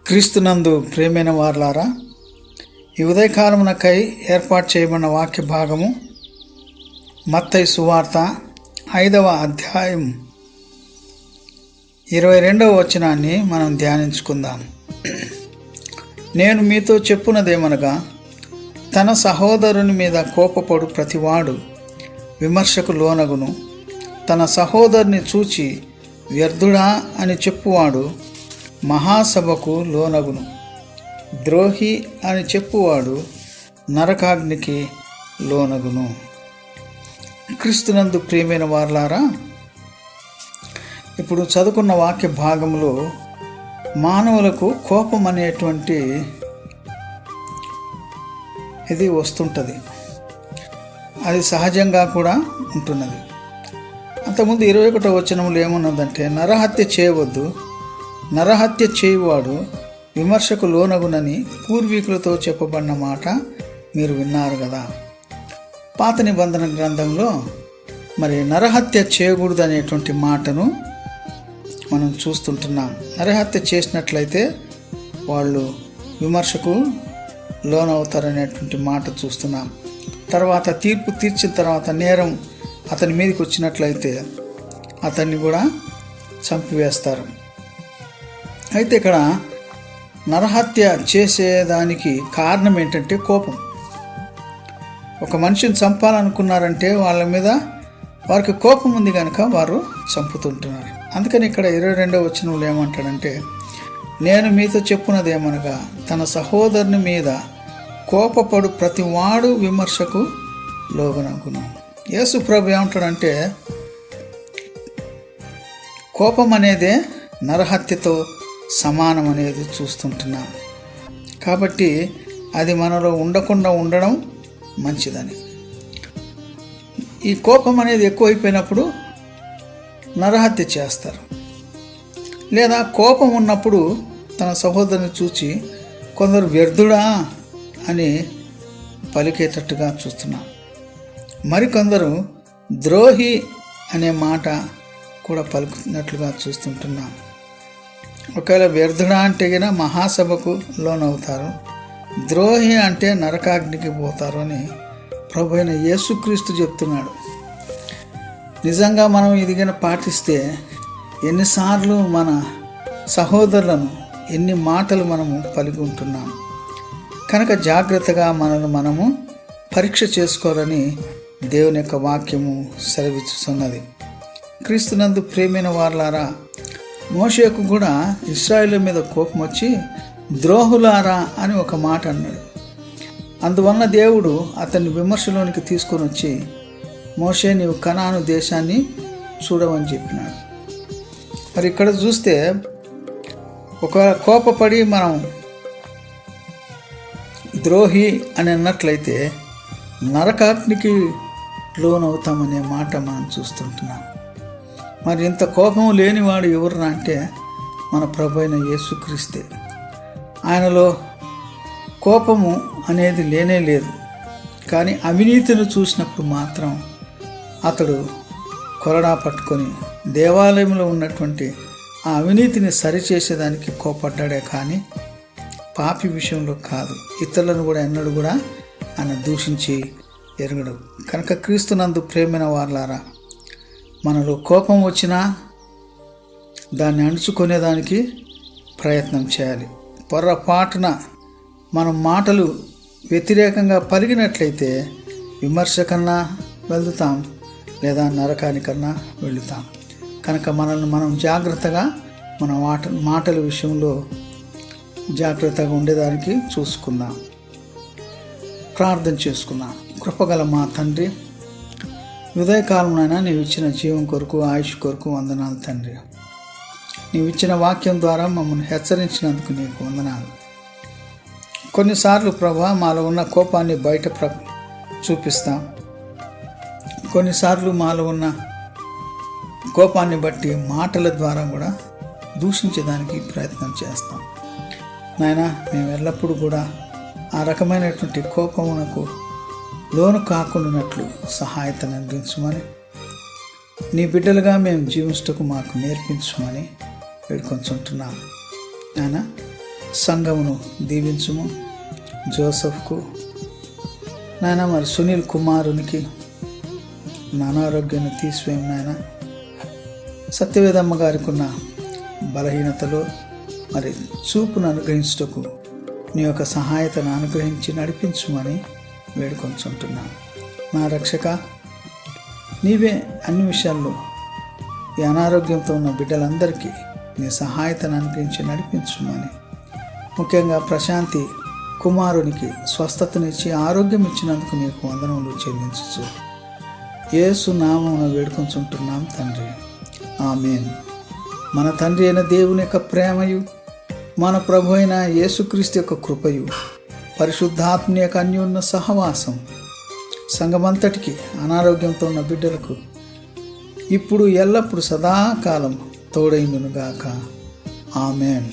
క్రీస్తునందు ప్రియమైన వారలారా, ఈ ఉదయకాలమునకై ఏర్పాటు చేయబడిన వాక్య భాగము మత్తయి సువార్త 5వ అధ్యాయం 22వ వచనాన్ని మనం ధ్యానించుకుందాం. నేను మీతో చెప్పున్నదేమనగా, తన సహోదరుని మీద కోపపడు ప్రతివాడు విమర్శకు లోనగును. తన సహోదరుని చూచి వ్యర్థుడా అని చెప్పువాడు మహాసభకు లోనగును. ద్రోహి అని చెప్పువాడు నరకాగ్నికి లోనగును. క్రీస్తునందు ప్రియమైన వారలారా, ఇప్పుడు చదువుకున్న వాక్య భాగంలో మానవులకు కోపం అనేటువంటి ఇది వస్తుంటుంది. అది సహజంగా కూడా ఉంటున్నది. అంతకుముందు 21వ వచనంలో ఏమున్నదంటే, నరహత్య చేయవద్దు, నరహత్య చేయువాడు విమర్శకు లోనగునని పూర్వీకులతో చెప్పబడిన మాట మీరు విన్నారు కదా. పాత నిబంధన గ్రంథంలో మరి నరహత్య చేయకూడదు అనేటువంటి మాటను మనం చూస్తుంటున్నాం. నరహత్య చేసినట్లయితే వాళ్ళు విమర్శకు లోనవుతారనేటువంటి మాట చూస్తున్నాం. తర్వాత తీర్పు తీర్చిన తర్వాత నేరం అతని మీదకి వచ్చినట్లయితే అతన్ని కూడా చంపివేస్తారు. అయితే ఇక్కడ నరహత్య చేసేదానికి కారణం ఏంటంటే కోపం. ఒక మనిషిని చంపాలనుకున్నారంటే వాళ్ళ మీద వారికి కోపం ఉంది కనుక వారు చంపుతుంటున్నారు. అందుకని ఇక్కడ 22వ వచనంలో ఏమంటాడంటే, నేను మీతో చెప్పున్నదేమనగా, తన సహోదరుని మీద కోపపడు ప్రతివాడు విమర్శకు లోనగును. యేసు ప్రభు ఏమంటాడంటే, కోపం అనేదే నరహత్యతో సమానం అనేది చూస్తుంటున్నాం. కాబట్టి అది మనలో ఉండకుండా ఉండడం మంచిదని. ఈ కోపం అనేది ఎక్కువైపోయినప్పుడు నరహత్య చేస్తారు. లేదా కోపం ఉన్నప్పుడు తన సహోదరుని చూచి కొందరు వ్యర్థుడా అని పలికేటట్టుగా చూస్తున్నాం. మరికొందరు ద్రోహి అనే మాట కూడా పలుకుతున్నట్లుగా చూస్తుంటున్నాం. ఒకవేళ వ్యర్థుడా అంటే గిన మహాసభకు లోనవుతారు, ద్రోహి అంటే నరకాగ్నికి పోతారు అని ప్రభు అయిన యేసుక్రీస్తు చెప్తున్నాడు. నిజంగా మనం ఇది గిన పాటిస్తే ఎన్నిసార్లు మన సహోదరులను ఎన్ని మాటలు మనము పలికి ఉంటున్నాం. కనుక జాగ్రత్తగా మనము పరీక్ష చేసుకోవాలని దేవుని యొక్క వాక్యము సెలవిస్తున్నది. క్రీస్తునందు ప్రియమైన వారలారా, మోషేకు కూడా ఇశ్రాయేలు మీద కోపం వచ్చి ద్రోహులారా అని ఒక మాట అన్నాడు. అందువలన దేవుడు అతన్ని విమర్శలోనికి తీసుకొని వచ్చి, మోషే నీవు కనాను దేశాన్ని చూడవని చెప్పినాడు. మరి ఇక్కడ చూస్తే ఒకవేళ కోపపడి మనం ద్రోహి అని అన్నట్లయితే నరకాగ్నికి లోనవుతామనే మాట మనం చూస్తుంటున్నాం. మరి ఇంత కోపం లేనివాడు ఎవరునా అంటే మన ప్రభు అయిన యేసుక్రీస్తే. ఆయనలో కోపము అనేది లేనే లేదు. కానీ అవినీతిని చూసినప్పుడు మాత్రం అతడు కొరడా పట్టుకొని దేవాలయంలో ఉన్నటువంటి ఆ అవినీతిని సరిచేసేదానికి కోపడ్డాడే కానీ పాపి విషయంలో కాదు. ఇతరులను కూడా ఎన్నడూ కూడా ఆయన దూషించి ఎరగడు. కనుక క్రీస్తునందు ప్రేమైన వారలారా, మనలో కోపం వచ్చినా దాన్ని అణుచుకునేదానికి ప్రయత్నం చేయాలి. పొర్రపాటున మనం మాటలు వ్యతిరేకంగా పలిగినట్లయితే విమర్శ కన్నా వెళ్తాం, లేదా నరకానికన్నా వెళుతాం. కనుక మనల్ని మనం జాగ్రత్తగా మన మాటల విషయంలో జాగ్రత్తగా ఉండేదానికి చూసుకుందాం. ప్రార్థన చేసుకుందాం. కృపగల మా తండ్రి, ఉదయకాలంలో నీవు ఇచ్చిన జీవం కొరకు, ఆయుష్ కొరకు వందనాలు తండ్రి. నీవు ఇచ్చిన వాక్యం ద్వారా మమ్మల్ని హెచ్చరించినందుకు నీకు వందనాలు. కొన్నిసార్లు ప్రభా మాలో ఉన్న కోపాన్ని బయట చూపిస్తాం. కొన్నిసార్లు మాలో ఉన్న కోపాన్ని బట్టి మాటల ద్వారా కూడా దూషించడానికి ప్రయత్నం చేస్తాం. నాయన, మేము ఎల్లప్పుడూ కూడా ఆ రకమైనటువంటి కోపమునకు లోను కాకుండానట్లు సహాయతను అందించమని, నీ బిడ్డలుగా మేము జీవించటకు మాకు నేర్పించమని వేడుకొంచుంటున్నాము. నాయన, సంఘమును దీవించుము. జోసెఫ్కు నాయన, మరి సునీల్ కుమారునికి నా అనారోగ్యాన్ని తీసివేయం నాయన. సత్యవేదమ్మ గారికి ఉన్న బలహీనతలో మరి చూపును అనుగ్రహించుటకు నీ యొక్క సహాయతను అనుగ్రహించి నడిపించుమని వేడుకొంచుంటున్నాను. నా రక్షక, నీవే అన్ని విషయాల్లో ఈ అనారోగ్యంతో ఉన్న బిడ్డలందరికీ నీ సహాయతను అనుగ్రహించి నడిపించుమని, ముఖ్యంగా ప్రశాంతి కుమారునికి స్వస్థతనిచ్చి ఆరోగ్యం ఇచ్చినందుకు నీకు వందనములు చెల్లించు. యేసు నామమున వేడుకొంచుంటున్నాం తండ్రి, ఆమేన్. మన తండ్రి అయిన దేవుని యొక్క ప్రేమయు, మన ప్రభు అయిన యేసుక్రీస్తు యొక్క కృపయు, పరిశుద్ధాత్మ యొక్క అన్యోన్య సహవాసం సంఘమంతటికి, అనారోగ్యంతో ఉన్న బిడ్డలకు ఇప్పుడు ఎల్లప్పుడు సదాకాలం తోడైందునుగాక. ఆమేన్.